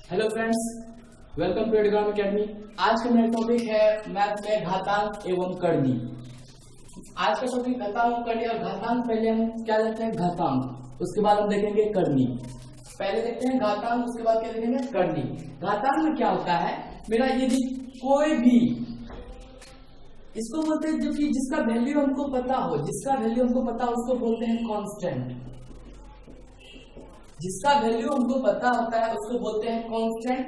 Hello friends, welcome to Edgram academy. आज का मेरा टॉपिक है मैथ में घातांक एवं करनी। आज का टॉपिक घातांक और करनी। और घातांक पहले हम क्या देखते हैं? घातांक, उसके बाद हम देखेंगे करनी। पहले देखते हैं घातांक, उसके बाद क्या देखेंगे? करनी। घातांक में क्या होता है मेरा, यदि कोई भी इसको बोलते हैं जो कि जिसका वैल्यू हमको पता हो, उसको बोलते हैं कांस्टेंट। जिसका वैल्यू हमको पता होता है उसको बोलते हैं कांस्टेंट,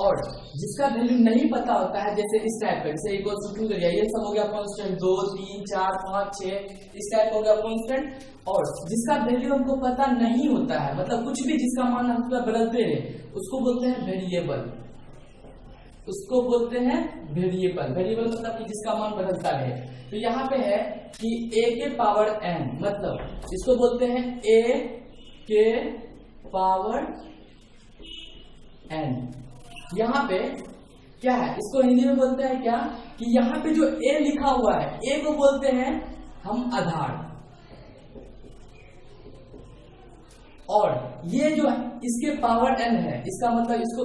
और जिसका वैल्यू नहीं पता होता है, जैसे इस टाइप का, जैसे इक्वल टू 2 करिए, ये सब हो गया कांस्टेंट, 2 3 4 5 6 इस टाइप हो गया कांस्टेंट। और जिसका वैल्यू हमको पता नहीं होता है, मतलब कुछ भी जिसका मान हम बदलते हैं, उसको बोलते हैं वेरिएबल। उसको बोलते हैं वेरिएबल। वेरिएबल मतलब कि जिसका मान बदलता है। तो यहाँ पे है कि a के पावर n, मतलब इसको बोलते हैं a के पावर n। यहाँ पे क्या है, इसको हिंदी में बोलते हैं क्या कि यहाँ पे जो a लिखा हुआ है, a को बोलते हैं हम आधार, और ये जो इसके पावर n है, इसका मतलब इसको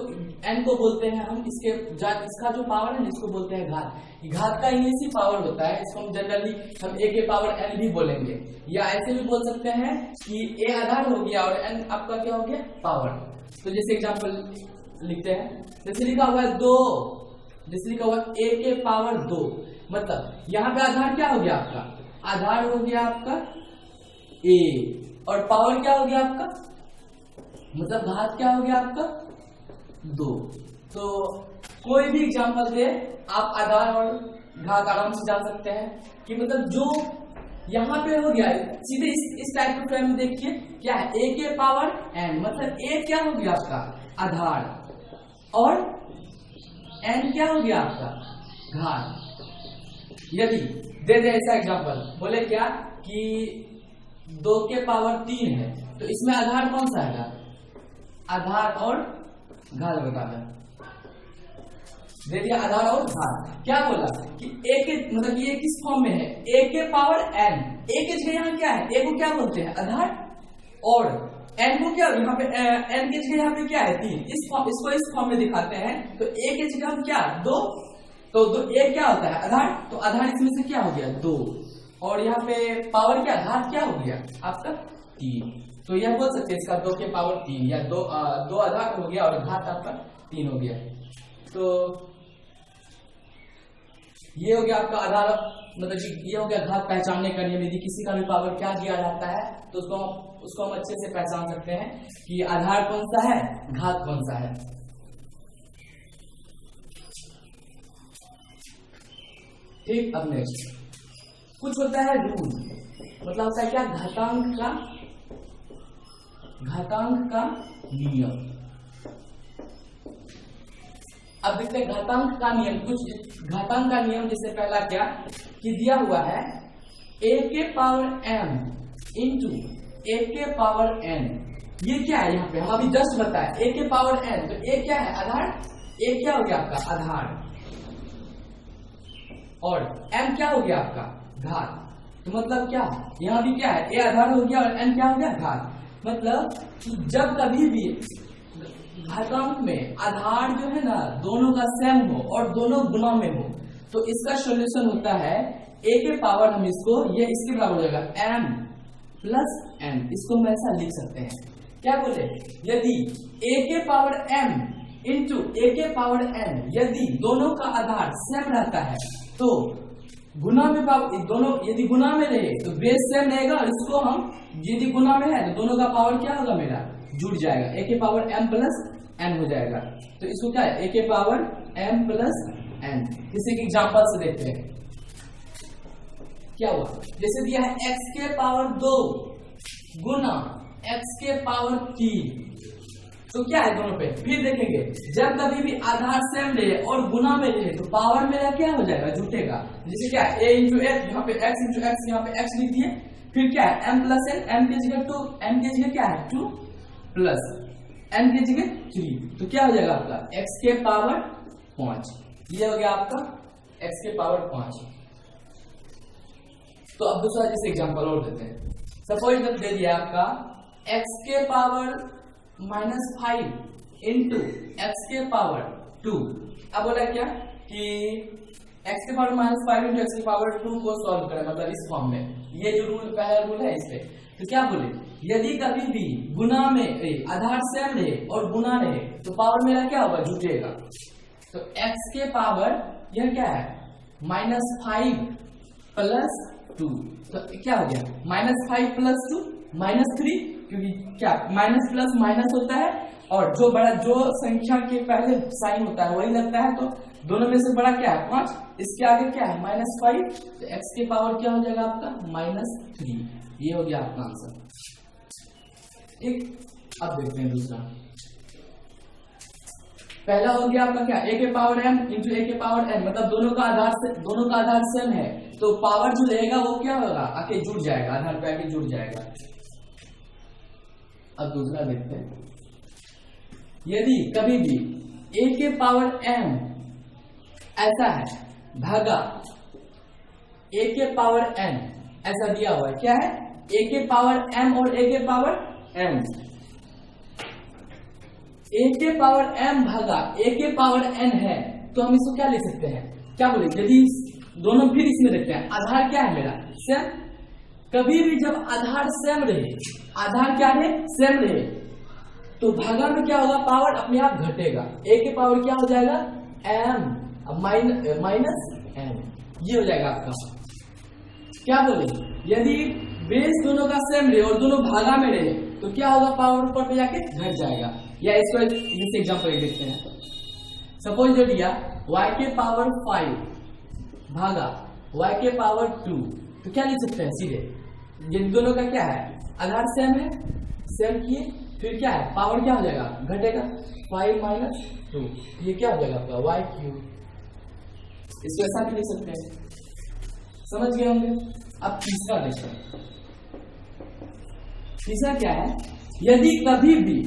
n को बोलते हैं हम, इसका जो पावर है इसको बोलते हैं घात। घात का इंग्लिश ही पावर होता है। इसको हम जनरली हम a के पावर n भी बोलेंगे, या ऐसे भी बोल सकते हैं कि a आधार हो गया और n आपका क्या हो गया? पावर। तो जैसे एग्जांपल लिखते हैं, जैसे लिखा हुआ है 2, जैसे लिखा हुआ है a के पावर 2, मतलब यहाँ पे आधार क्या हो गया आपका? आधार हो गया आपका a, और पावर क्या हो गया आपका? मतलब घात क्या हो गया आपका? 2। तो कोई भी एग्जांपल दे, आप आधार और घात आराम से जान सकते हैं कि मतलब जो यहाँ पे हो गया, सीधे इस टाइप के फ्रेम में देखिए क्या है, a के पावर n, मतलब a क्या हो गया आपका? आधार, और n क्या हो गया आपका? घात। यदि दे दे ऐसा एग्जांपल, बोले क्या कि 2 के पावर 3 है, तो इसमें आधार कौन सा है? आधार और घात बता दें, दे दिया आधार और घात। क्या बोला कि a के मतलब ये किस फॉर्म में है? a के पावर n। a के जगह यहाँ क्या है? a को क्या बोलते हैं? आधार, और n को क्या यहाँ पे n के जगह यहाँ पे क्या है? 3। इसको इस फॉर्म में दिखाते हैं, तो a के जगह हम क्या? 2, तो a क्या होता है? आधार, तो आधार इसमें से क्या हो गया? 2, और यहाँ पे पावर क्या? घात क्या हो गया आपका? 3। तो यह बोल सकते हैं इसका 2 के पावर 3, या 2 आधार हो गया और घात आपका 3 हो गया। तो ये हो गया आपका आधार, मतलब ये हो गया घात पहचानने का नियम। यदि किसी का भी पावर क्या दिया जाता है तो उसको हम अच्छे से पहचान सकते हैं कि आधार कौन सा है, घात कौन सा है। ठीक, अब नेक्स्ट कुछ होता है रूल, मतलब होता है क्या? घातांक का नियम। अब देखते हैं घातांक का नियम। कुछ घातांक का नियम, जैसे पहला क्या कि दिया हुआ है a के पावर m इंटू a के पावर n। ये क्या है? यहाँ पे हम अभी जस्ट बताया a के पावर n, तो a क्या है? आधार। a क्या हो गया आपका? आधार, और m क्या हो गया आपका? घात। तो मतलब क्या, यहाँ भी क्या है? a आधार हो गया और n क्या हो गया? घात। मतलब कि जब कभी भी घातांक में आधार जो है ना दोनों का सेम हो और दोनों गुना में हो, तो इसका सॉल्यूशन होता है a के पावर, हम इसको ये इसके बराबर हो जाएगा m प्लस n। इसको हम ऐसा लिख सकते हैं, क्या बोले? यदि a के पावर m इंटू a के पावर n, यदि दोनों का आधार सेम रहता है तो गुना में पावर, दोनों यदि गुना में रहे तो बेस सेम रहेगा, और इसको हम यदि गुना में है तो दोनों का पावर क्या होगा? मेरा जुड़ जाएगा, a के पावर m प्लस n हो जाएगा। तो इसको क्या है? a के पावर m प्लस n। किसी के एग्जांपल से देखते हैं क्या हुआ। जैसे दिया है x के पावर 2 गुना x के पावर 3, तो क्या है दोनों पे? फिर देखेंगे जब कभी भी आधार सेम रहे और गुना में रहे तो पावर मेरा क्या हो जाएगा? जुटेगा। जैसे क्या है? a इंटू x, यहाँ पे x इंटू x, यहाँ पे x लिख दिए। फिर क्या है? m प्लस n, m के जगह 2, m के जगह क्या है? 2 प्लस n के जगह 3, तो क्या हो जाएगा आपका? x के पावर 5। ये हो गया आपका x के पावर 5। तो अब दूसरा जैसे एग्जांपल और देते हैं। सपोज दे दिया आपका x के पावर -5 इंटू एक्स के पावर 2। अब बोला क्या कि एक्स के पावर -5 इंटू एक्स के पावर 2 को सॉल्व करें, मतलब इस फॉर्म में। ये जो रूल पहला रूल है इस पे, तो क्या बोले, यदि कभी भी गुना में आधार सेम रहे और गुना रहे तो पावर मेरा क्या होगा, जुटेगा। तो x के पावर यह क्या है -5 प्लस 2, तो क्या हो गया -5 प्लस 2 -3, क्योंकि क्या माइनस प्लस माइनस होता है और जो संख्या के पहले साइन होता है वही लगता है, तो दोनों में से बड़ा क्या है 5, इसके आगे क्या है -5, तो x के पावर क्या हो जाएगा आपका -3। ये हो गया आपका आंसर। ठीक, अब देखते हैं दूसरा। पहला हो गया आपका क्या a के पावर m इंटू a के पावर n, मतलब दोनों का आधार सेम है, तो पावर जो रहेगा वो क्या होगा, आके जुड़ जाएगा, आधार पे आके जुड़ जाएगा। अब दूसरा देखते हैं, यदि कभी भी a के पावर m ऐसा है भागा a के पावर n ऐसा दिया हुआ है, क्या है a के पावर m और a के पावर n, a के पावर m भागा a के पावर n है, तो हम इसको क्या ले सकते हैं, क्या बोले, यदि दोनों फिर इसमें देखते हैं, आधार क्या है मेरा सेम, कभी भी जब आधार सेम रहे, आधार क्या रहे सेम रहे, तो भागा में क्या होगा, पावर अपने आप घटेगा, a के पावर क्या हो जाएगा m माइनस m, ये हो जाएगा आपका। क्या बोले, यदि बेस दोनों का सेम रहे और दोनों भागा में रहे तो क्या होगा, पावर ऊपर पे जाके घट जाएगा। या इसको इस एग्जांपल देखते हैं, सपोज जो दिया y के पावर 5 भागा y के पावर 2, तो क्या लिख सकते हैं सीधे, ये दोनों का क्या है आधार सेम है, सेम किए, फिर क्या है पावर क्या हो जाएगा घटेगा, 5 माइनस 2, ये क्या हो जाएगा आपका y3। इसको ऐसा भी लिख सकते हैं, समझ गए होंगे। अब तीसरा देखते हैं, तीसरा क्या है, यदि कभी भी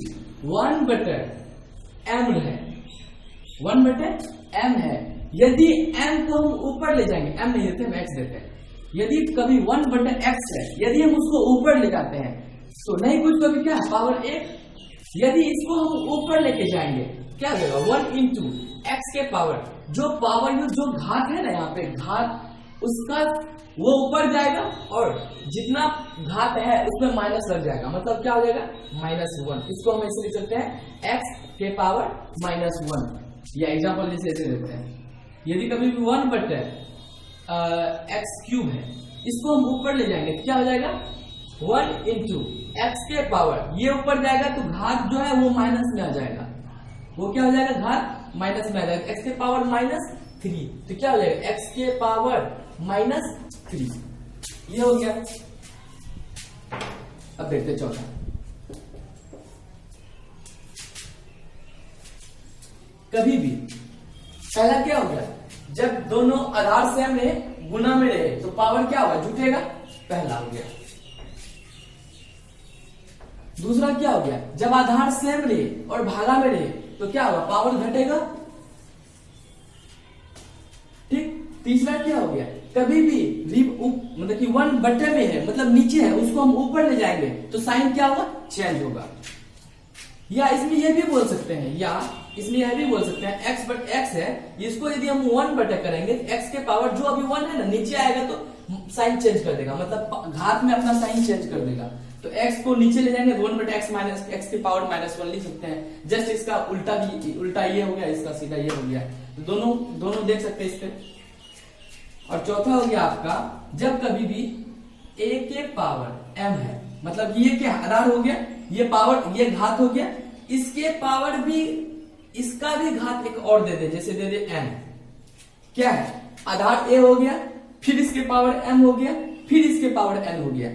1/m है, 1/m है, यदि m को हम ऊपर ले जाएंगे, m नहीं देते हम x देते हैं, यदि कभी 1/x है, यदि हम उसको ऊपर ले जाते हैं तो नहीं कुछ कभी क्या पावर 1, यदि इसको हम ऊपर लेके जाएंगे क्या हो जाएगा 1 इंटू एक्स के पावर, जो पावर जो घात है ना यहाँ पे घात उसका वो ऊपर जाएगा और जितना घात है उसमें माइनस लग जाएगा, मतलब क्या हो जाएगा -1। इसको हम ऐसे लिख सकते हैं x के पावर -1, या एग्जांपल जैसे ऐसे देते हैं, यदि कभी भी 1/x³ है, इसको हम ऊपर ले जाएंगे क्या हो जाएगा 1 इंटू एक्स के पावर, ये ऊपर जाएगा तो घात जो है वो माइनस में आ जाएगा, वो क्या हो जाएगा घात माइनस में आ जाएगा, x के पावर -3, तो क्या हो जाएगा x के पावर -3, ये हो गया। अब देखते चौथा, कभी भी पहला क्या हो गया, जब दोनों आधार सेम रहे गुना में रहे तो पावर क्या होगा जुटेगा, पहला हो गया। दूसरा क्या हो गया, जब आधार सेम रहे और भागा में रहे तो क्या होगा पावर घटेगा। ठीक, तीसरा क्या हो गया, कभी भी मतलब कि 1/m में है मतलब नीचे है, उसको हम ऊपर ले जाएंगे तो साइन क्या होगा चेंज होगा। या इसमें यह भी बोल सकते हैं, या इसमें यह भी बोल सकते हैं x है, इसको यदि हम 1/x करेंगे तो x के पावर जो अभी 1 है ना नीचे आएगा तो साइन चेंज कर देगा, मतलब घात में अपना साइन चेंज कर देगा, तो x को नीचे ले जाएंगे 1/x माइनस x के पावर -1 लिख सकते हैं। जस्ट इसका उल्टा ये हो गया, इसका सीधा ये हो गया, तो दोनों देख सकते हैं इस पे। और चौथा हो गया आपका, जब कभी भी a के पावर m है, मतलब ये क्या आधार हो गया, ये पावर ये घात हो गया, इसके पावर भी इसका भी घात एक और दे दे, जैसे दे दे n, क्या है आधार a हो गया, फिर इसके पावर m हो गया, फिर इसके पावर n हो गया।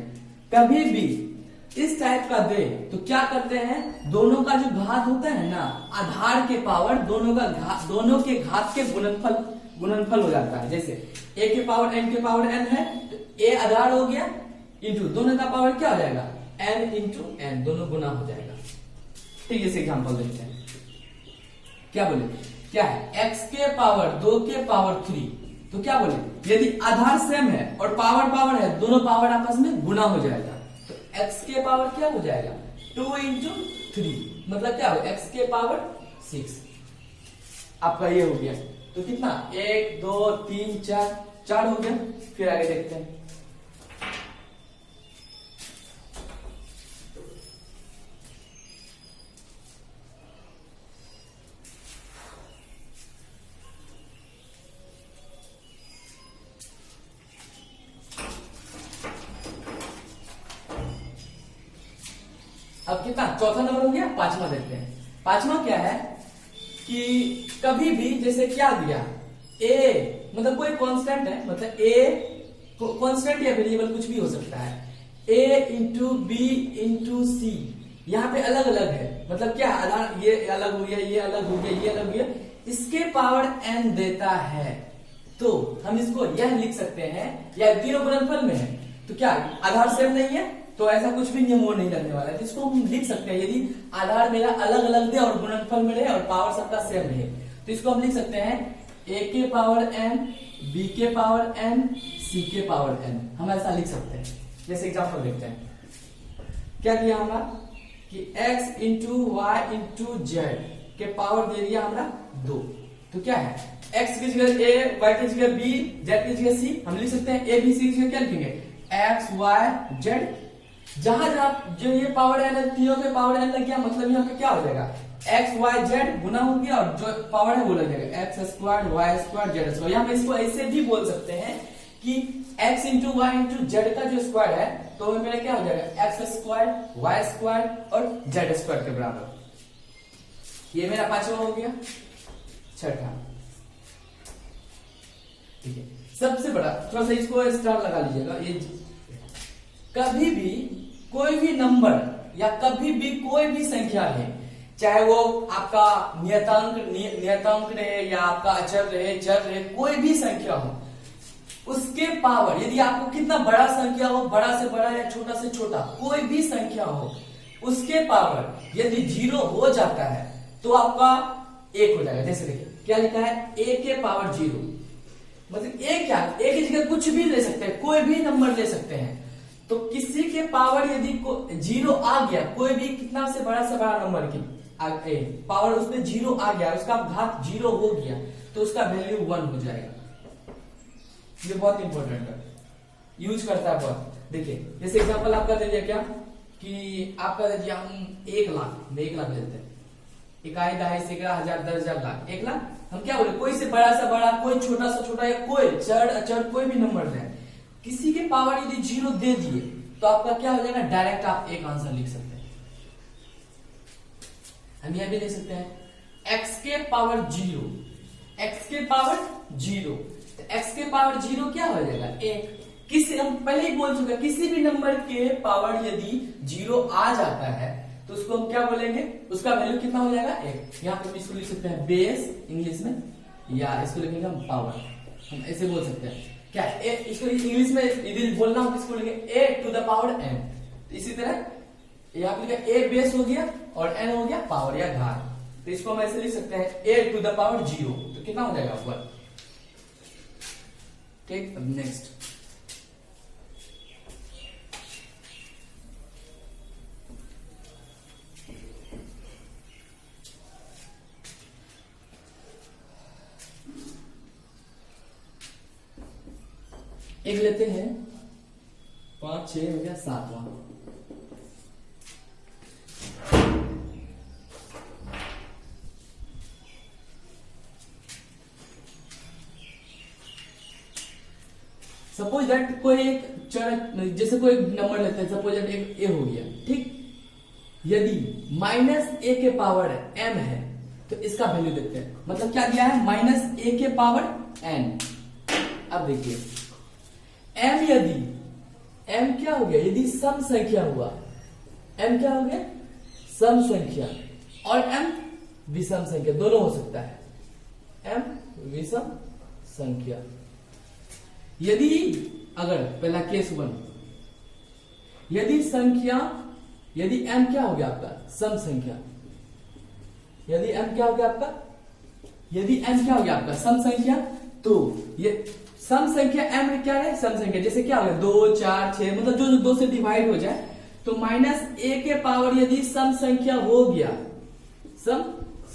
कभी भी इस टाइप का दे तो क्या करते हैं, दोनों का जो घात होता है ना आधार के पावर दोनों के घात के गुणनफल हो जाता है। जैसे a के पावर n के पावर n है तो a आधार हो गया इंटू दोनों का पावर क्या हो जाएगा n इंटू n, दोनों गुना हो जाएगा। ठीक, जैसे एग्जांपल देखते हैं, क्या बोले, क्या है x के पावर 2 के पावर 3, तो क्या बोले यदि आधार सेम है और पावर है, दोनों पावर आपस में गुना हो जाएगा, तो x के पावर क्या हो जाएगा 2 इंटू 3 मतलब क्या हो x के पावर 6 आपका ये हो गया। तो कितना 1 2 3 4 हो गया। फिर आगे देखते हैं। अब कितना चौथा नंबर हो गया। पांचवा देखते हैं। पांचवा क्या है कि कभी भी जैसे क्या दिया a मतलब कोई कांस्टेंट है, मतलब a कांस्टेंट या वेरिएबल कुछ भी हो सकता है। a इंटू बी इंटू सी यहाँ पे अलग अलग है, मतलब क्या आधार ये अलग हो गया, ये अलग हो गया, ये अलग हो गया, इसके पावर n देता है। तो हम इसको यह लिख सकते हैं, या तीनों गुणनफल में है तो क्या आधार सेम नहीं है तो ऐसा कुछ भी नियम वो नहीं लगने वाला है। इसको हम लिख सकते हैं यदि आधार मेरा अलग अलग दे और गुणनफल में रहे और पावर सबका सेम रहे तो इसको हम लिख सकते हैं a के पावर n, b के पावर n, c के पावर n। हम ऐसा लिख सकते हैं। जैसे एग्जांपल देखते हैं। क्या किया हमरा कि x into Y into Z के पावर दे दिया हमरा 2। तो क्या है x की जगह a, y की जगह b, z की जगह c। हम लिख सकते हैं a b c की जगह क्या लिखेंगे x y z। जहां जहां जो ये पावर n है तीनों पे पावर n लग गया, मतलब यहाँ पे क्या हो जाएगा x y z गुना हो गया और जो पावर है वो लग जाएगा x square y square z square. यहाँ पे इसको ऐसे भी बोल सकते हैं कि x into Y into Z का जो स्क्वायर है तो मेरा क्या हो जाएगा x स्क्वायर y स्क्वायर और z स्क्वायर के बराबर। ये मेरा पांचवा हो गया। छठा ठीक है, सबसे बड़ा थोड़ा सा इसको स्टार लगा लीजिएगा। ये कभी भी कोई भी नंबर या कभी भी कोई भी संख्या है, चाहे वो आपका नियतांक रहे या आपका अचर रहे, चर रहे, कोई भी संख्या हो, उसके पावर यदि आपको कितना बड़ा संख्या हो, बड़ा से बड़ा या छोटा से छोटा कोई भी संख्या हो, उसके पावर यदि 0 हो जाता है तो आपका 1 हो जाएगा। जैसे देखिए क्या लिखा है a के पावर 0, मतलब a क्या a की जगह कुछ भी ले सकते हैं, कोई भी नंबर ले सकते हैं। तो किसी के पावर यदि 0 आ गया, कोई भी कितना से बड़ा नंबर की पावर उसमें 0 आ गया, उसका घात 0 हो गया तो उसका वैल्यू 1 हो जाएगा। ये बहुत इंपॉर्टेंट है, यूज करता है बहुत। देखिए जैसे एग्जांपल आपका दे दिया क्या कि आपका दे दिया हम 1 लाख में 1 लाख देते हैं, इकाई दहाई सैकड़ा हजार 10,000 लाख 1 लाख। हम क्या बोले कोई से बड़ा कोई छोटा सा छोटा या कोई चर अचर कोई भी नंबर है, किसी के पावर यदि 0 दे दिए तो आपका क्या हो जाएगा डायरेक्ट आप एक आंसर लिख सकते हैं। हम यह भी लिख सकते हैं x के पावर 0, x के पावर 0, तो x के पावर 0 क्या हो जाएगा 1। किसी हम पहले ही बोल चुके हैं किसी भी नंबर के पावर यदि 0 आ जाता है तो उसको हम क्या बोलेंगे, उसका वैल्यू कितना हो जाएगा 1। यहाँ पे इसको लिख सकते हैं बेस इंग्लिश में, या इसको लिखेंगे हम पावर, हम ऐसे बोल सकते हैं क्या इसको इंग्लिश में यदि बोलना हो इसको लिखेंगे a to the power n। तो इसी तरह यहाँ पे लिखा a बेस हो गया और n हो गया पावर या घात, तो इसको हम ऐसे लिख सकते हैं a टू द पावर 0, तो कितना हो जाएगा 1। ठीक, अब नेक्स्ट एक लेते हैं 5 6 हो गया 7वां। सपोज दैट कोई एक चर जैसे कोई नंबर लेते हैं, सपोज दैट एक a हो गया, ठीक। यदि -a के पावर m है तो इसका वैल्यू देखते हैं, मतलब क्या दिया है -a के पावर n। अब देखिए m यदि m क्या हो गया यदि सम संख्या हुआ, m क्या हो गया सम संख्या, और m विषम संख्या, दोनों हो सकता है m विषम संख्या। यदि अगर पहला केस 1, यदि संख्या यदि m क्या हो गया आपका सम संख्या, यदि m क्या हो गया आपका यदि m क्या हो गया आपका सम संख्या, तो ये सम संख्या m क्या है सम संख्या, जैसे क्या हो गया 2 4 6, मतलब जो 2 से डिवाइड हो जाए तो माइनस ए के पावर यदि सम संख्या हो गया, सम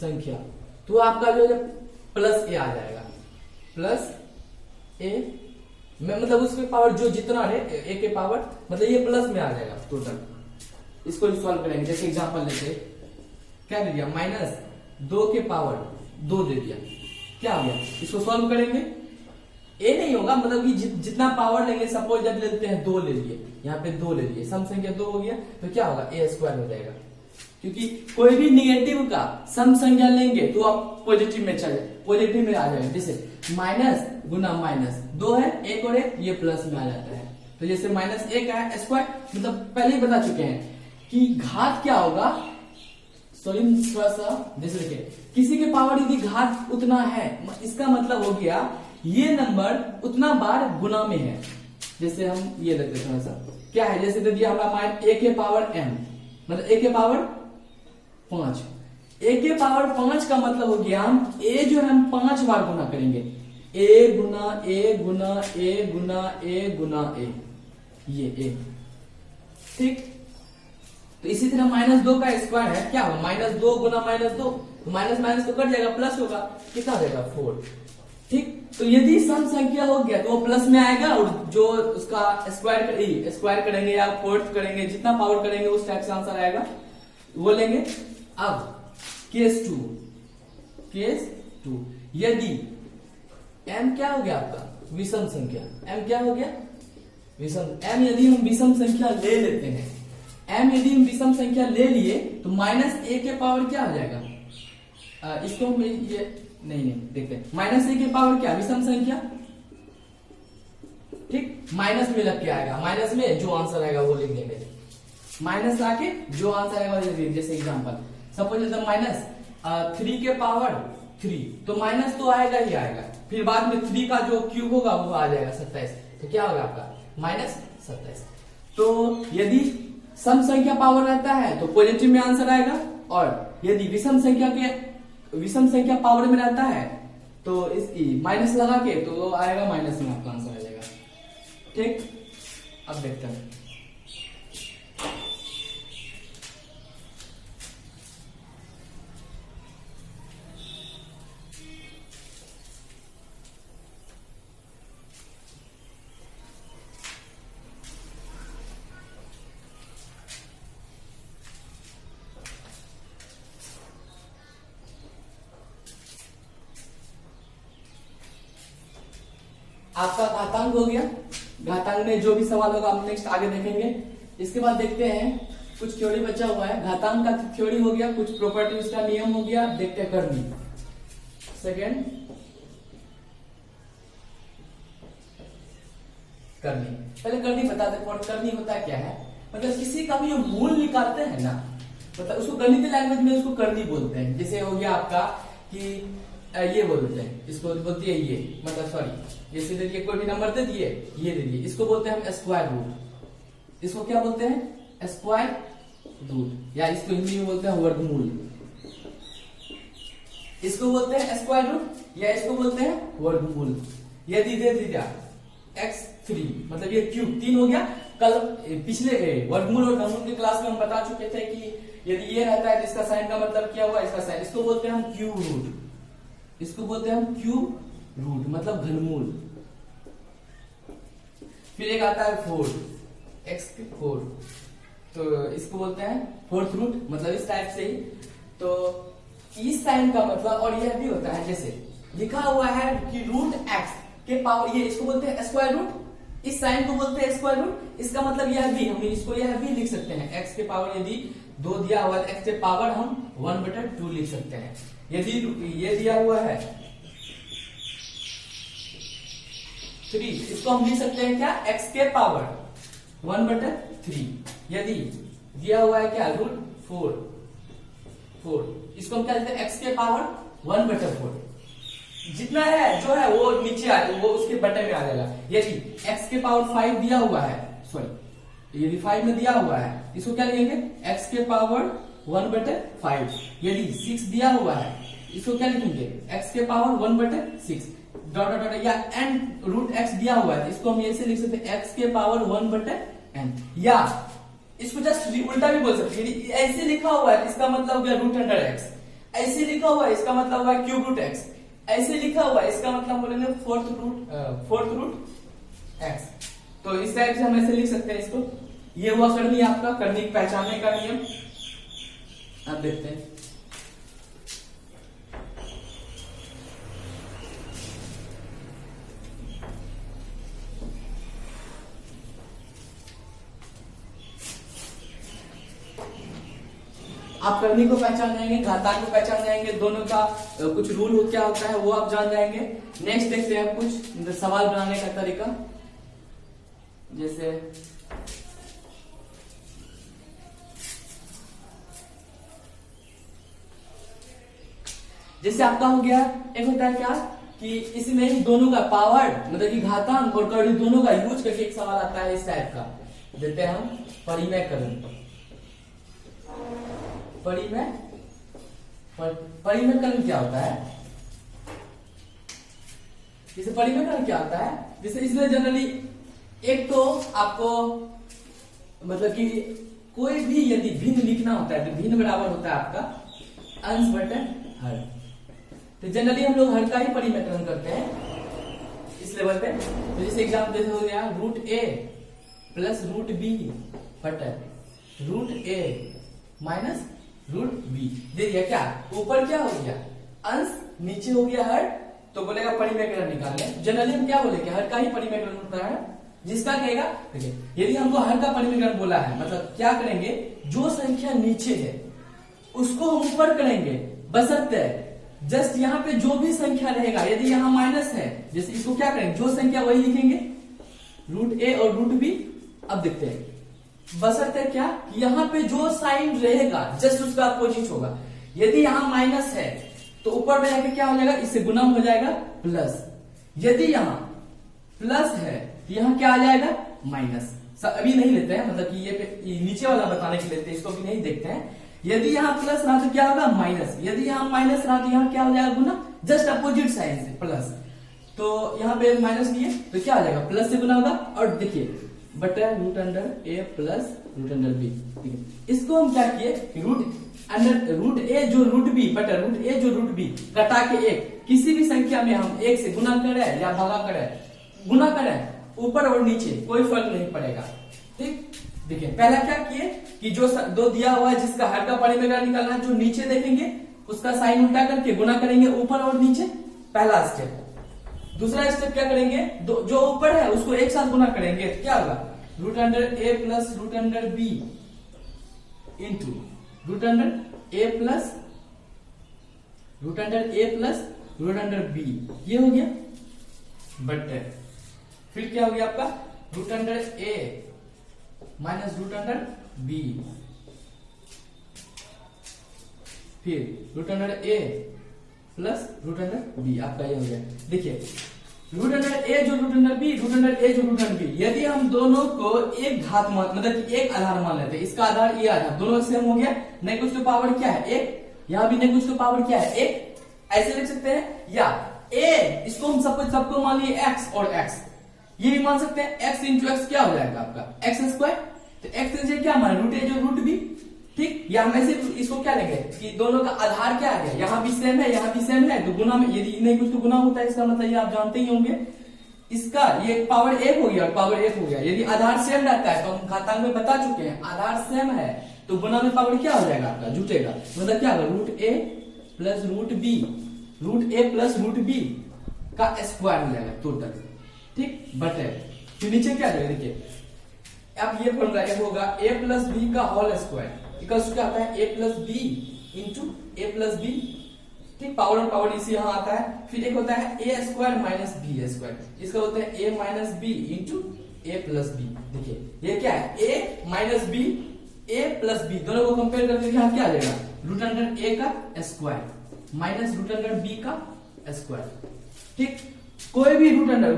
संख्या, तो आपका जो है प्लस ए आ जाएगा, प्लस ए में मतलब उसके पावर जो जितना है ए के पावर मतलब ये प्लस में आ जाएगा टोटल। इसको सॉल्व करेंगे, जैसे एग्जांपल लेते क्या दे दिया, माइनस 2 के पावर 2 दे दिया, क्या हो गया, इसको सॉल्व करेंगे ए नहीं होगा, मतलब कि जितना पावर लेंगे, सपोज जब लेते हैं 2 ले लिए, यहाँ पे 2 ले लिए, सम संख्या 2 हो गया, तो क्या होगा ए स्क्वायर हो जाएगा, क्योंकि कोई भी निगेटिव का सम संख्या लेंगे तो आप पॉजिटिव में चले, पॉजिटिव में आ जाएगा। जैसे माइनस गुना माइनस 2 है, एक और एक, ये प्लस में आ जाता है। तो जैसे माइनस ए का है स्क्वायर, मतलब पहले ही बता चुके हैं कि घात क्या होगा, सॉरी थोड़ा सा जैसे देखिए, किसी के पावर यदि घात उतना है, इसका मतलब हो गया ये नंबर उतना बार गुना में है। जैसे हम ये देखते हैं थोड़ा सा, क्या है, जैसे दे दिया हमारा माइनस ए के पावर m, मतलब ए के पावर 5, ए के पावर 5 का मतलब हो गया हम ए जो है हम 5 बार गुना करेंगे, ए गुना ए गुना ए गुना ए गुना ए, ये ए, ठीक। तो इसी तरह माइनस 2 का स्क्वायर है, क्या होगा, माइनस 2 गुना माइनस 2, तो माइनस माइनस तो कट जाएगा, प्लस होगा, कितना देगा 4, ठीक। तो यदि सम संख्या हो गया तो वो प्लस में आएगा, और जो उसका स्क्वायर करेंगे या फोर्थ करेंगे, जितना पावर करेंगे उस टाइप से आंसर आएगा, वो लेंगे। अब केस 2, यदि m क्या हो गया आपका, विषम संख्या, m क्या हो गया, विषम, m यदि हम विषम संख्या ले लेते हैं, m यदि हम विषम संख्या ले लिए तो माइनस ए के पावर क्या हो जाएगा, इसको हम ये नहीं देखते हैं, माइनस ए के पावर क्या, विषम संख्या, ठीक, माइनस में लग के आएगा, माइनस में जो आंसर आएगा वो लिख देंगे, माइनस आके जो आंसर आएगा वो लिख देंगे। जैसे एग्जांपल सपोज माइनस 3 के पावर 3, तो माइनस तो आएगा ही आएगा, फिर बाद में 3 का जो क्यूब होगा वो आ जाएगा 27, तो क्या होगा आपका माइनस 27। तो यदि सम संख्या पावर रहता है तो पॉजिटिव में आंसर आएगा, और यदि विषम संख्या पावर में रहता है तो इसकी माइनस लगा के तो आएगा माइनस में, आपका आंसर आ जाएगा, ठीक। अब देखते हैं, आपका घातांक हो गया, घातांक में जो भी सवाल होगा हम नेक्स्ट आगे देखेंगे। इसके बाद देखते हैं कुछ थ्योरी बचा हुआ है, घातांक का थ्योरी हो गया, कुछ प्रॉपर्टी उसका नियम हो गया, देखते हैं करनी। सेकेंड करनी, पहले करनी बताते हैं, करनी होता क्या है, मतलब किसी का भी जो मूल निकालते हैं ना, मतलब उसको गणितीय लैंग्वेज में उसको करनी बोलते हैं। जैसे हो गया आपका कि ये बोलते हैं, इसको बोलती है ये, मतलब सॉरी जैसे दे दिए कोई भी नंबर दे दिए, ये दे दिए, इसको बोलते हैं हम स्क्वायर रूट, इसको क्या बोलते हैं स्क्वायर रूट, या इसको हिंदी में बोलते हैं वर्गमूल, इसको बोलते हैं स्क्वायर रूट या इसको बोलते हैं वर्गमूल। यदि दे दिया x3 मतलब ये क्यूब 3 हो गया, कल पिछले वर्गमूल और घनमूल की क्लास में हम बता चुके थे कि यदि ये रहता है तो इसका साइन का मतलब क्या हुआ, इसका साइन, इसको बोलते हैं हम क्यूब रूट, इसको बोलते हैं हम क्यूब रूट मतलब घनमूल। फिर एक आता है 4, तो इसको बोलते हैं फोर्थ रूट, मतलब इस टाइप से ही। तो इस साइन का मतलब, और यह भी होता है जैसे लिखा हुआ है कि रूट एक्स के पावर, ये इसको बोलते हैं स्क्वायर रूट, इस साइन को बोलते हैं स्क्वायर रूट, इसका मतलब यह भी, हम इसको यह भी लिख सकते हैं, एक्स के पावर यदि 2 दिया हुआ है, एक्स के पावर हम 1/2 लिख सकते हैं। यदि ये दिया हुआ है 3, इसको हम लिख सकते हैं क्या, x के पावर 1/3। यदि दिया हुआ है क्या रूट 4, इसको हम क्या लिखते हैं, x के पावर 1/4। जितना है जो है वो नीचे आ, वो उसके बटे में आ जाएगा। यदि x के पावर 5 दिया हुआ है, सॉरी यदि 5 में दिया हुआ है, इसको क्या लिखेंगे, x के पावर 1/5। यदि 6 दिया हुआ है, इसको क्या लिखेंगे, x के पावर 1/6 डॉट डॉट, या n रूट x दिया हुआ है, इसको हम ऐसे लिख सकते हैं x के पावर 1/n, या इसको जस्ट उल्टा भी बोल सकते हैं। ऐसे लिखा हुआ है इसका मतलब हो गया रूट अंडर एक्स, ऐसे लिखा हुआ है इसका मतलब हुआ क्यूब रूट एक्स, ऐसे लिखा हुआ है इसका मतलब बोलेंगे फोर्थ रूट एक्स। तो इस टाइप से हम ऐसे लिख सकते हैं इसको। ये हुआ करनी आपका करनी पहचानने का नियम। अब देखते हैं आप करनी को पहचान जाएंगे, घातांक को पहचान जाएंगे, दोनों का कुछ रूल क्या होता है वो आप जान जाएंगे। नेक्स्ट देखते हैं कुछ सवाल बनाने का तरीका। जैसे आपका हो गया, एक होता है क्या कि इसमें दोनों का पावर मतलब कि घातांक और कड़ी दोनों का यूज करके एक सवाल आता है इस टाइप का। देते हैं हम परिमेयकरण। परिमेयकरण क्या होता है? जैसे परिमेयकरण क्या होता है, जैसे इसमें जनरली एक तो आपको मतलब कि कोई भी यदि भिन्न लिखना होता है तो भिन्न बराबर होता है आपका अंश बटे हर। तो जनरली हम लोग हर का ही परिमेयकरण करते हैं इस लेवल पे। तो जैसे एग्जाम्पल जैसे हो गया रूट ए प्लस रूट बी बटे रूट ए माइनस रूट बी दे दिया। क्या ऊपर क्या हो गया अंश, नीचे हो गया हर, तो बोलेगा परिमेयकरण निकाल ले। जनरली हम क्या बोलेंगे हर का ही परिमेयकरण होता है। जिसका कहेगा देखिए यदि हमको हर का परिमेयकरण बोला है मतलब क्या करेंगे, जो संख्या नीचे है उसको हम ऊपर करेंगे, बशर्ते जस्ट यहाँ पे जो भी संख्या रहेगा, यदि यहाँ माइनस है जैसे इसको क्या करेंगे जो संख्या वही लिखेंगे रूट ए और रूट बी। अब देखते हैं बशर्ते क्या यहाँ पे जो साइन रहेगा जस्ट उसका अपोजिट होगा। यदि यहाँ माइनस है तो ऊपर में जाके क्या हो जाएगा, इससे गुना हो जाएगा प्लस। यदि यहाँ प्लस है तो यहाँ क्या आ जाएगा माइनस। अभी नहीं लेते हैं मतलब कि ये नीचे वाला बताने के लेते हैं, इसको भी नहीं देखते हैं। यदि यहाँ प्लस रहा तो क्या होगा माइनस, यदि यहाँ माइनस रहा तो यहाँ क्या हो जाएगा गुना, जस्ट अपोजिट साइन से प्लस। तो यहाँ पे माइनस भी है तो क्या आ जाएगा प्लस से गुना होगा। और देखिए बटा root under A plus root under B. ठीक है, इसको हम क्या किए रूट ए जो रूट बी बटा रूट ए जो रूट बी कटा के एक, किसी भी संख्या में हम एक से गुना करें या भागा करें, गुना करें ऊपर और नीचे कोई फर्क नहीं पड़ेगा। ठीक, देखिए पहला क्या किए कि जो दो दिया हुआ है जिसका हर का परिमेयकरण निकालना है, जो नीचे देखेंगे उसका साइन उल्टा करके गुना करेंगे ऊपर और नीचे, पहला स्टेप। दूसरा स्टेप क्या करेंगे, जो ऊपर है उसको एक साथ गुना करेंगे, क्या होगा root under A plus root under B into root under A plus root under B, ये हो गया। बट फिर क्या हो गया आपका root under A minus root under B, फिर root under A plus root under B, आपका ये हो गया। देखिए रूट अंडर ए जो root under B, root under A जो रूट अंडर बी, यदि हम दोनों को एक घात मतलब कि एक आधार मान लेते हैं, इसका आधार ये आधार दोनों सेम हो गया, नहीं कुछ तो पावर क्या है एक, यहाँ भी नहीं कुछ तो पावर क्या है एक, ऐसे लिख सकते हैं। या ए इसको हम सबको मान लिए एक्स और एक्स, ये भी मान सकते हैं एक्स इंटू एक्स क्या हो जाएगा आपका एक्स स्क्वायर। तो एक्स नीचे क्या मान रूट ए जो रूट बी। ठीक, या में से इसको क्या लेंगे कि दोनों का आधार क्या है, यहाँ भी सेम है यहाँ भी सेम है, तो गुना में यदि नहीं कुछ तो गुना होता है, इसका मतलब ये आप जानते ही होंगे। इसका ये पावर एक हो गया और पावर एक हो गया। यदि आधार सेम रहता है तो हम घातांक में बता चुके हैं, आधार सेम है तो गुना में पावर क्या हो जाएगा आपका जुटेगा, मतलब क्या होगा रूट ए प्लस रूट बी, रूट ए प्लस रूट बी का स्क्वायर हो जाएगा टोटल। ठीक, बटे फिर नीचे क्या जाएगा, देखिए अब ये फॉर्मूला होगा ए प्लस बी का होल स्क्वायर इक्वल्स क्या आता है ए प्लस बी इंटू ए प्लस बी। ठीक, पावर और पावर इसी यहाँ आता है। फिर एक होता है ए स्क्वायर माइनस बी स्क्वायर, इसका होता है ए माइनस बी इंटू ए प्लस बी। देखिए ये क्या है ए माइनस बी ए प्लस बी, दोनों को कंपेयर करके यहाँ क्या आ जाएगा रूट अंडर ए का square minus root under B का स्क्वायर। ठीक, कोई भी रूट अंडर,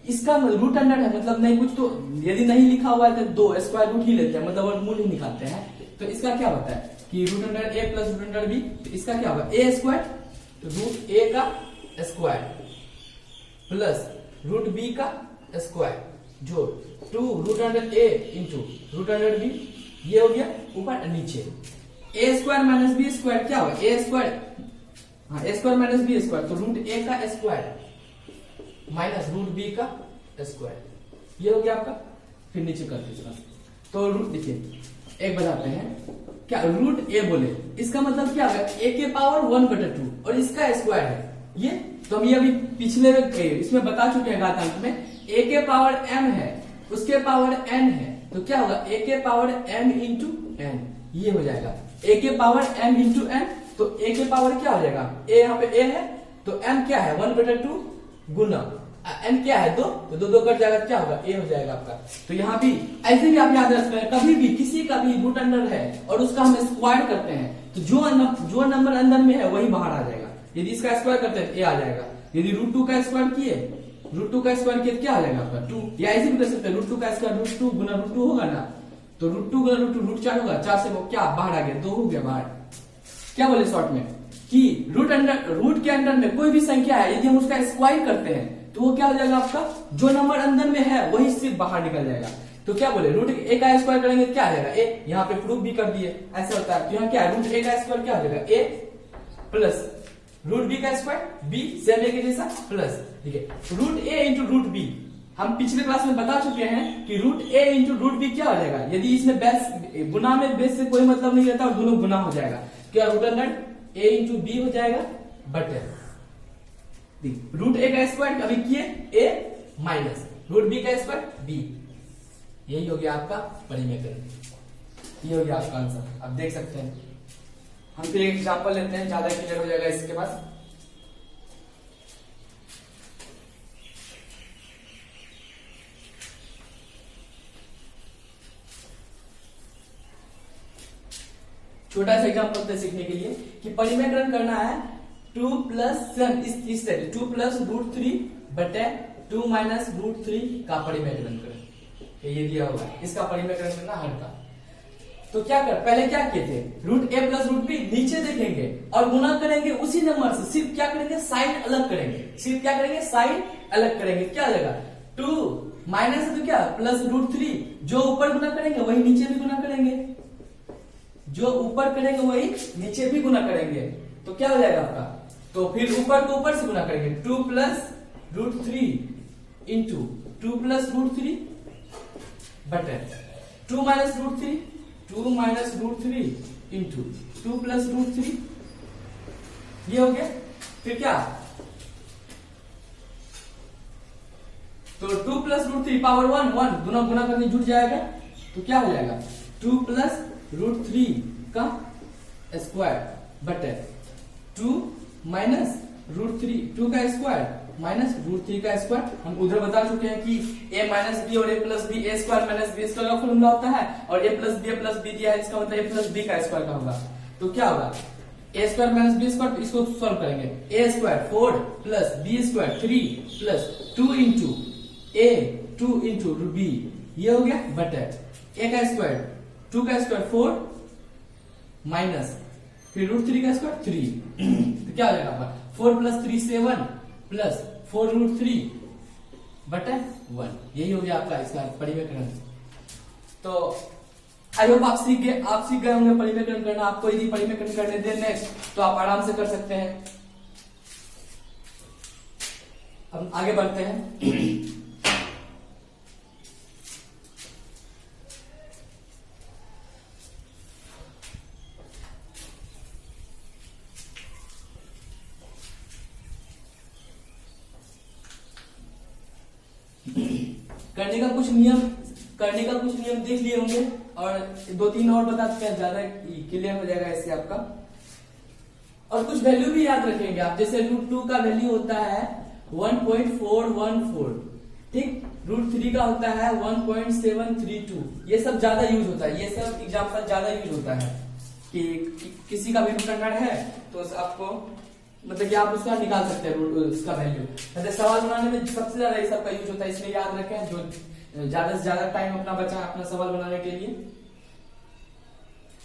इसका रूट अंडर है मतलब नहीं कुछ तो यदि नहीं लिखा हुआ है तो दो स्क्वायर रूट ही लेते हैं, मतलब वर्गमूल ही निकालते हैं। तो इसका क्या होता है कि root under A plus root under B, तो इसका क्या होगा ए स्क्वायर रूट ए का स्क्वायर प्लस रूट बी का स्क्वायर जो two root under A into root under B ये हो गया ऊपर और नीचे। A square minus B square क्या होगा, ए स्क्वायर, हाँ A square minus B square, तो रूट ए का स्क्वायर माइनस रूट बी का स्क्वायर, ये हो गया आपका। फिर नीचे कर दीजिएगा, तो रूट देखिए एक बताते हैं क्या, रूट ए बोले इसका मतलब क्या होगा, ए के पावर 1/2 और इसका स्क्वायर है ये, तो हम ये अभी पिछले इसमें बता चुके हैं घातांक में, ए के पावर m है उसके पावर n है, तो क्या होगा ए के पावर m इंटू n, ये हो जाएगा ए के पावर m इंटू n। तो ए के पावर क्या हो जाएगा, ए यहाँ पे a है तो m क्या है 1/2 गुना n क्या है 2, तो 2 2 कट जाएगा, क्या होगा a हो जाएगा आपका। तो यहाँ भी ऐसे भी आप याद रखते हैं, कभी भी किसी का भी रूट अंडर है और उसका हम स्क्वायर करते हैं तो जो नंबर अंदर में है वही बाहर आ जाएगा। यदि इसका स्क्वायर करते हैं a आ जाएगा, यदि रूट 2 का स्क्वायर किए, रूट 2 का स्क्वायर किए क्या आ जाएगा आपका 2, या ऐसे भी कर सकते हैं रूट 2 का स्क्वायर रूट 2 गुना रूट 2 होगा ना, तो रूट 2 गुना रूट 2 रूट 4 होगा, 4 से वो क्या बाहर आ गया 2 हो गया बाहर। क्या बोले शॉर्ट में कि रूट के अंदर में कोई भी संख्या है यदि हम उसका स्क्वायर करते हैं तो वो क्या हो जाएगा आपका, जो नंबर अंदर में है वही सिर्फ बाहर निकल जाएगा। तो क्या बोले रूट ए का स्क्वायर करेंगे क्या आ जाएगा ए, यहाँ पे प्रूफ भी कर दिए ऐसा होता है। तो यहाँ क्या है रूट ए का स्क्वायर क्या हो जाएगा ए प्लस रूट बी का स्क्वायर बी सेम ए के जैसा प्लस, ठीक है रूट ए इंटू रूट बी। हम पिछले क्लास में बता चुके हैं कि रूट ए इंटू रूट बी क्या हो जाएगा, यदि इसमें बेस गुना में बेस से कोई मतलब नहीं रहता और दोनों गुना हो जाएगा, क्या root under A into B हो जाएगा बटे रूट ए का स्क्वायर कभी किए ए माइनस रूट बी का स्क्वायर बी, यही हो गया आपका परिमेयकरण, ये हो गया आपका आंसर। आप देख सकते हैं, हम फिर एक एग्जांपल लेते हैं ज्यादा क्लियर हो जाएगा इसके बाद। छोटा सा एग्जांपल से सीखने के लिए कि परिमेयकरण करना है 2 प्लस इस तरह 2 प्लस रूट 3 बटे 2 माइनस रूट 3 का परिमेयकरण करें, ये दिया हुआ है, इसका परिमेयकरण करना हर का। तो क्या कर, पहले क्या किए थे रूट ए प्लस रूट बी नीचे देखेंगे और गुना करेंगे उसी नंबर से, सिर्फ क्या करेंगे साइन अलग करेंगे, सिर्फ क्या करेंगे साइन अलग करेंगे, क्या हो जाएगा 2 माइनस तो क्या प्लस रूट 3, जो ऊपर गुना करेंगे वही नीचे भी गुना करेंगे, जो ऊपर करेंगे वही नीचे भी गुना करेंगे, तो क्या हो जाएगा आपका, तो फिर ऊपर को ऊपर से गुना करेंगे 2 plus root 3 into 2 plus root 3 बटे 2 minus root 3 2 minus root 3 into 2 plus root 3, ये हो गया। फिर क्या, तो 2 प्लस रूट 3 पावर 1 1 दोनों गुना करके जुड़ जाएगा, तो क्या हो जाएगा 2 प्लस रूट 3 का स्क्वायर बटे 2 माइनस रूट 3 2 का स्क्वायर माइनस रूट 3 का स्क्वायर। हम उधर बता चुके हैं कि a माइनस बी और a plus B A square minus B square का फॉर्मूला होता है, और a प्लस बी दिया है इसका मतलब a प्लस बी का स्क्वायर का होगा। तो क्या होगा a square minus B square, तो इसको सॉल्व करेंगे a square 4 plus B square 3 plus 2 into a 2 into B, ये हो गया बटे a का स्क्वायर 2 का स्क्वायर 4 माइनस फिर रूट 3 का स्क्वायर 3 तो क्या हो जाएगा 4 प्लस 3 7 प्लस 4 रूट 3 बटे 1, यही हो गया आपका इसका परिमेयकरण। तो आई होप आप सीख गए होंगे परिमेयकरण करना। आपको यदि परिमेयकरण करने दे नेक्स्ट तो आप आराम से कर सकते हैं। अब आगे बढ़ते हैं। करने का कुछ नियम देख लिए होंगे और 2-3 और बता सकते हैं, ज्यादा क्लियर हो जाएगा इससे आपका। और कुछ वैल्यू भी याद रखेंगे आप, जैसे रूट 2 का वैल्यू होता है 1.414, ठीक, रूट 3 का होता है 1.732, ये सब ज्यादा यूज होता है, ये सब एग्जाम्पल ज्यादा यूज होता है कि किसी का भी रूट अंडर है तो आपको मतलब कि आप उसका निकाल सकते हैं उसका वैल्यू। मतलब सवाल बनाने में सबसे ज्यादा ये सब का यूज होता है, इसलिए याद रखें। जो ज्यादा से ज्यादा टाइम अपना बचा अपना सवाल बनाने के लिए,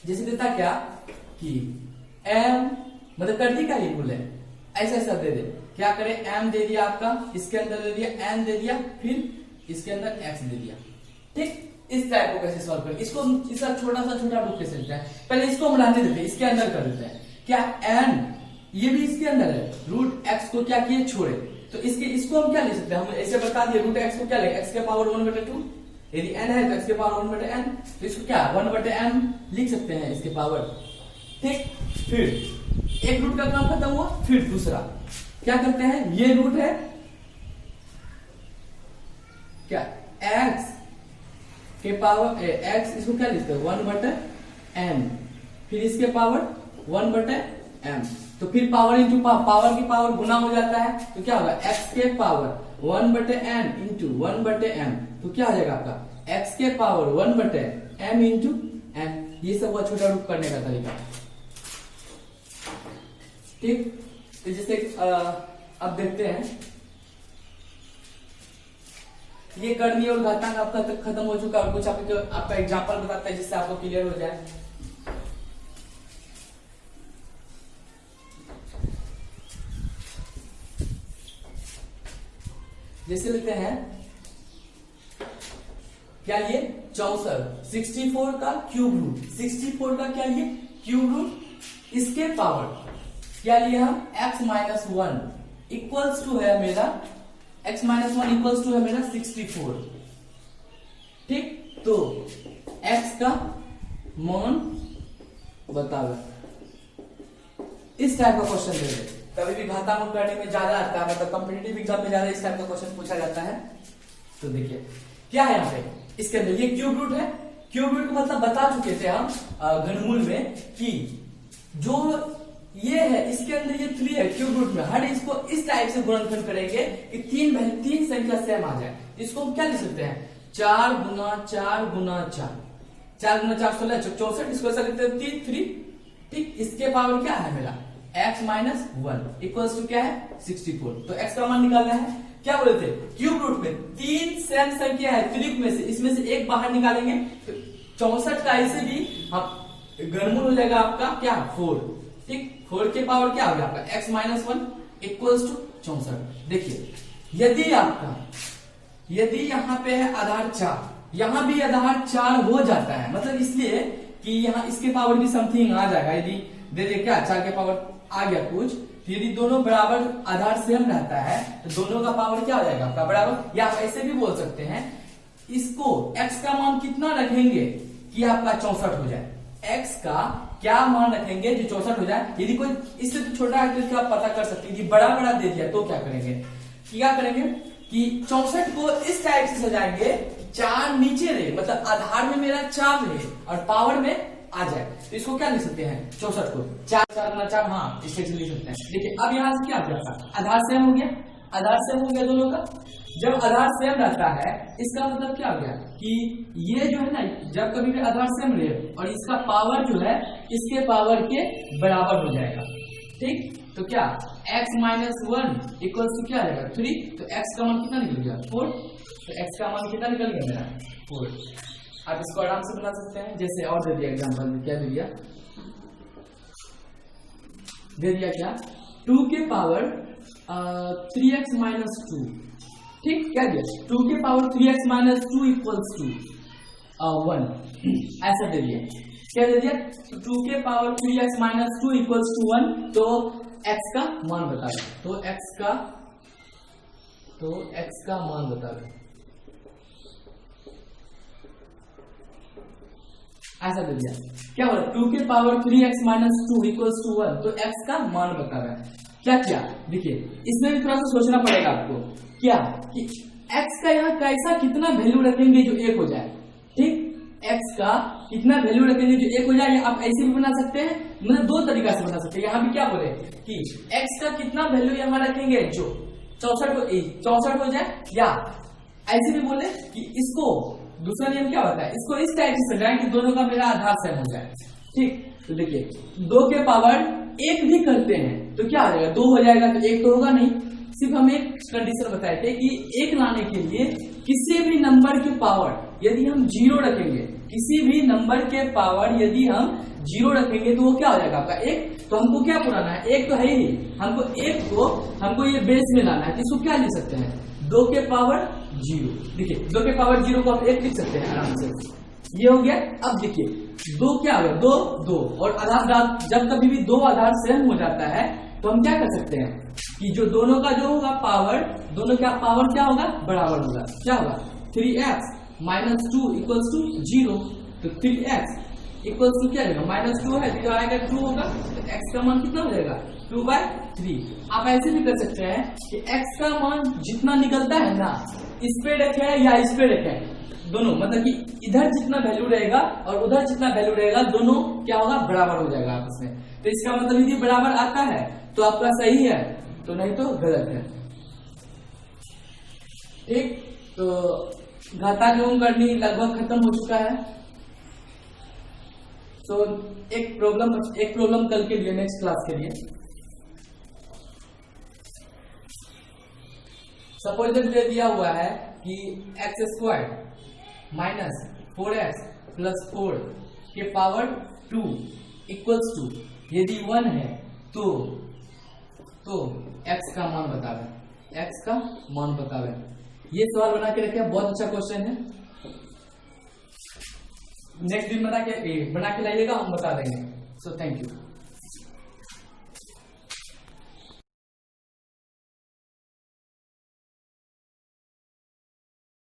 जैसे देता क्या कि m मतलब कर दी क्या ही बोले ऐसा ऐसा दे दे, क्या करे m दे दिया आपका, इसके अंदर दे दिया n दे दिया, फिर इसके अंदर x दे दिया, ठीक। इस टाइप को कैसे सॉल्व करें, इसको इसका छोटा सा रूप कैसे लेते हैं, पहले इसको हम रहने देते हैं, इसके अंदर कर देते हैं क्या, एन ये भी इसके अंदर है, रूट एक्स को क्या किए छोड़े, तो इसको हम क्या ले सकते हैं, हम ऐसे बता दिए रूट एक्स को क्या लेंगे, एक्स के पावर 1/2, यदि n है तो एक्स के पावर 1/n, तो इसको क्या 1/n लिख सकते हैं इसके पावर, ठीक। फिर एक रूट का काम खत्म हुआ, फिर दूसरा क्या करते हैं, ये रूट है क्या x के पावर x, इसको क्या लिखते हैं 1/n, फिर इसके पावर 1/m, तो फिर पावर इंटू पावर की पावर गुना हो जाता है, तो क्या होगा x के पावर 1/n इंटू 1/m, तो क्या हो जाएगा आपका x के पावर 1/m इंटू n। ये सब हुआ छोटा रूप करने का तरीका, ठीक। तो जैसे अब देखते हैं, ये करनी और घातांक आपका तक खत्म हो चुका, और कुछ आपका एग्जांपल बताता है जिससे आपको क्लियर हो जाए। जैसे लेते हैं क्या, ये 64 का क्यूब रूट, 64 का क्या ये क्यूब रूट, इसके पावर क्या लिया हम x-1 इक्वल्स टू है मेरा x-1 इक्वल्स टू है मेरा 64, ठीक। तो x का मान बताओ, इस टाइप का क्वेश्चन दे दे, कभी भी घातांक करने में ज्यादा आता है, मतलब कॉम्पिटिटिव एग्जाम में ज्यादा इस टाइप का क्वेश्चन पूछा जाता है। तो देखिए क्या है यहाँ पे, इसके अंदर ये क्यूब रूट है, क्यूब रूट को मतलब बता चुके थे हम घनमूल में कि जो ये है इसके अंदर ये 3 है क्यूब रूट में, हर इसको इस टाइप से गुणनखंड करेंगे कि तीन संख्या सेम आ जाए। इसको हम क्या लिख सकते हैं 4 गुना 4 गुना 4, 4 गुना 4 16 64, इसको ऐसा लिखते हैं 3, ठीक। इसके पावर क्या है मेरा x-1 इक्वल्स टू क्या है 64, तो x का मान निकालना है। क्या बोले थे, क्यूब रूट में 3 सेम संख्या है, त्रिक में से इसमें से एक बाहर निकालेंगे, तो 64 का ऐसे भी हम घनमूल हो जाएगा आपका क्या 4, ठीक। 4 के पावर क्या हो गया आपका x-1 इक्वल्स टू 64। देखिए यदि यहाँ पे है आधार 4, यहाँ भी आधार 4 हो जाता है, मतलब इसलिए कि यहाँ इसके पावर भी समथिंग आ जाएगा, यदि दे दे क्या 4 के पावर आ गया कुछ, यदि दोनों बराबर आधार सेम रहता है तो दोनों का पावर क्या हो जाएगा आपका बराबर, या ऐसे भी बोल सकते हैं इसको x का मान कितना रखेंगे कि आपका 64 हो जाए, x का क्या मान रखेंगे जो 64 हो जाए। यदि कोई इससे तो छोटा है तो आप पता कर सकते हैं, यदि बड़ा दे दिया तो क्या करेंगे कि 64 को इस टाइप से सजाएंगे, 4 नीचे रहे, मतलब आधार में मेरा 4 रहे और पावर में आ जाए, तो इसको क्या लिख सकते हैं 64 को 4 गुना 4, हाँ इस टाइप से लिख सकते हैं। देखिए अब यहाँ से क्या हो गया, आधार सेम हो गया, आधार सेम हो गया दोनों का। जब आधार सेम रहता है इसका मतलब क्या हो गया कि ये जो है ना, जब कभी भी आधार सेम रहे और इसका पावर जो है इसके पावर के बराबर हो जाएगा, ठीक। तो क्या x-1 इक्वल्स टू क्या आएगा 3, तो x का मान कितना निकल गया 4, तो x का मान कितना निकल गया मेरा 4। आप इसको आराम से बना सकते हैं, जैसे और दे दिया एग्जांपल में, क्या दे दिया क्या 2 के पावर 3x-2, ठीक। क्या दिया 2 के पावर 3x-2 इक्वल्स टू 1, ऐसा दे दिया। क्या दे दिया 2 के पावर 3x-2 इक्वल्स टू 1, तो x का मान बता दो, तो x का मान बता दो, ऐसा दे दिया। क्या बोला 2 के पावर 3x-2 इक्वल्स टू 1, तो x का मान बता रहा है। क्या किया देखिए, इसमें भी थोड़ा सा सोचना पड़ेगा आपको, क्या कि x का यहाँ कैसा कितना वैल्यू रखेंगे जो 1 हो जाए, ठीक। x का कितना वैल्यू रखेंगे जो 1 हो जाए, आप ऐसे भी बना सकते हैं, मतलब 2 तरीका से बना सकते हैं। यहाँ भी क्या बोले कि x का कितना वैल्यू यहाँ रखेंगे जो 64 हो जाए, या ऐसे भी बोले कि इसको दूसरा नियम क्या होता है, इसको इस टाइप से सजाएं कि दोनों का मेरा आधार सेम हो जाए, ठीक। तो देखिए 2 के पावर 1 भी करते हैं तो क्या आ जाएगा 2 हो जाएगा, तो 1 तो होगा नहीं। सिर्फ हम एक कंडीशन बताए थे कि 1 लाने के लिए किसी भी नंबर के पावर यदि हम 0 रखेंगे, किसी भी नंबर के पावर यदि हम 0 रखेंगे तो वो क्या हो जाएगा आपका 1। तो हमको क्या पुराना है, 1 तो है ही, हमको 1 को हमको ये बेस में लाना है, इसको क्या लिख सकते हैं 2 के पावर जीरो। देखिए 2 के पावर 0 को आप 1 लिख सकते हैं आराम से, ये हो गया। अब देखिए 2 क्या होगा, 2 2 और आधार, जब कभी भी 2 आधार सेम हो जाता है तो हम क्या कर सकते हैं कि जो दोनों का जो होगा पावर, दोनों का पावर क्या होगा, बराबर होगा। क्या होगा, 3x माइनस 2 इक्वल्स टू 0। तो 3x इक्वल्स टू क्या रहेगा, -2 है तो आएगा 2 होगा, तो x का मान कितना हो जाएगा 2/3। आप ऐसे भी कर सकते हैं कि x का मान जितना निकलता है ना, इस पे रखे या इस पे रखे, दोनों मतलब कि इधर जितना वैल्यू रहेगा और उधर जितना वैल्यू रहेगा, दोनों क्या होगा, बराबर हो जाएगा आपस में। तो इसका मतलब यदि बराबर आता है तो आपका सही है, तो नहीं तो गलत है। ठीक, तो घातांक एवं करनी लगभग खत्म हो चुका है। तो एक प्रॉब्लम कल के लिए, नेक्स्ट क्लास के लिए। सपोज ये दिया हुआ है कि x² माइनस 4x प्लस 4 के पावर 2 इक्वल्स टू, यदि 1 है तो x का मान बतावे, x का मान बतावे। ये सवाल बना के रखे, बहुत अच्छा क्वेश्चन है। नेक्स्ट दिन बना के लाइएगा, हम बता देंगे। So thank you.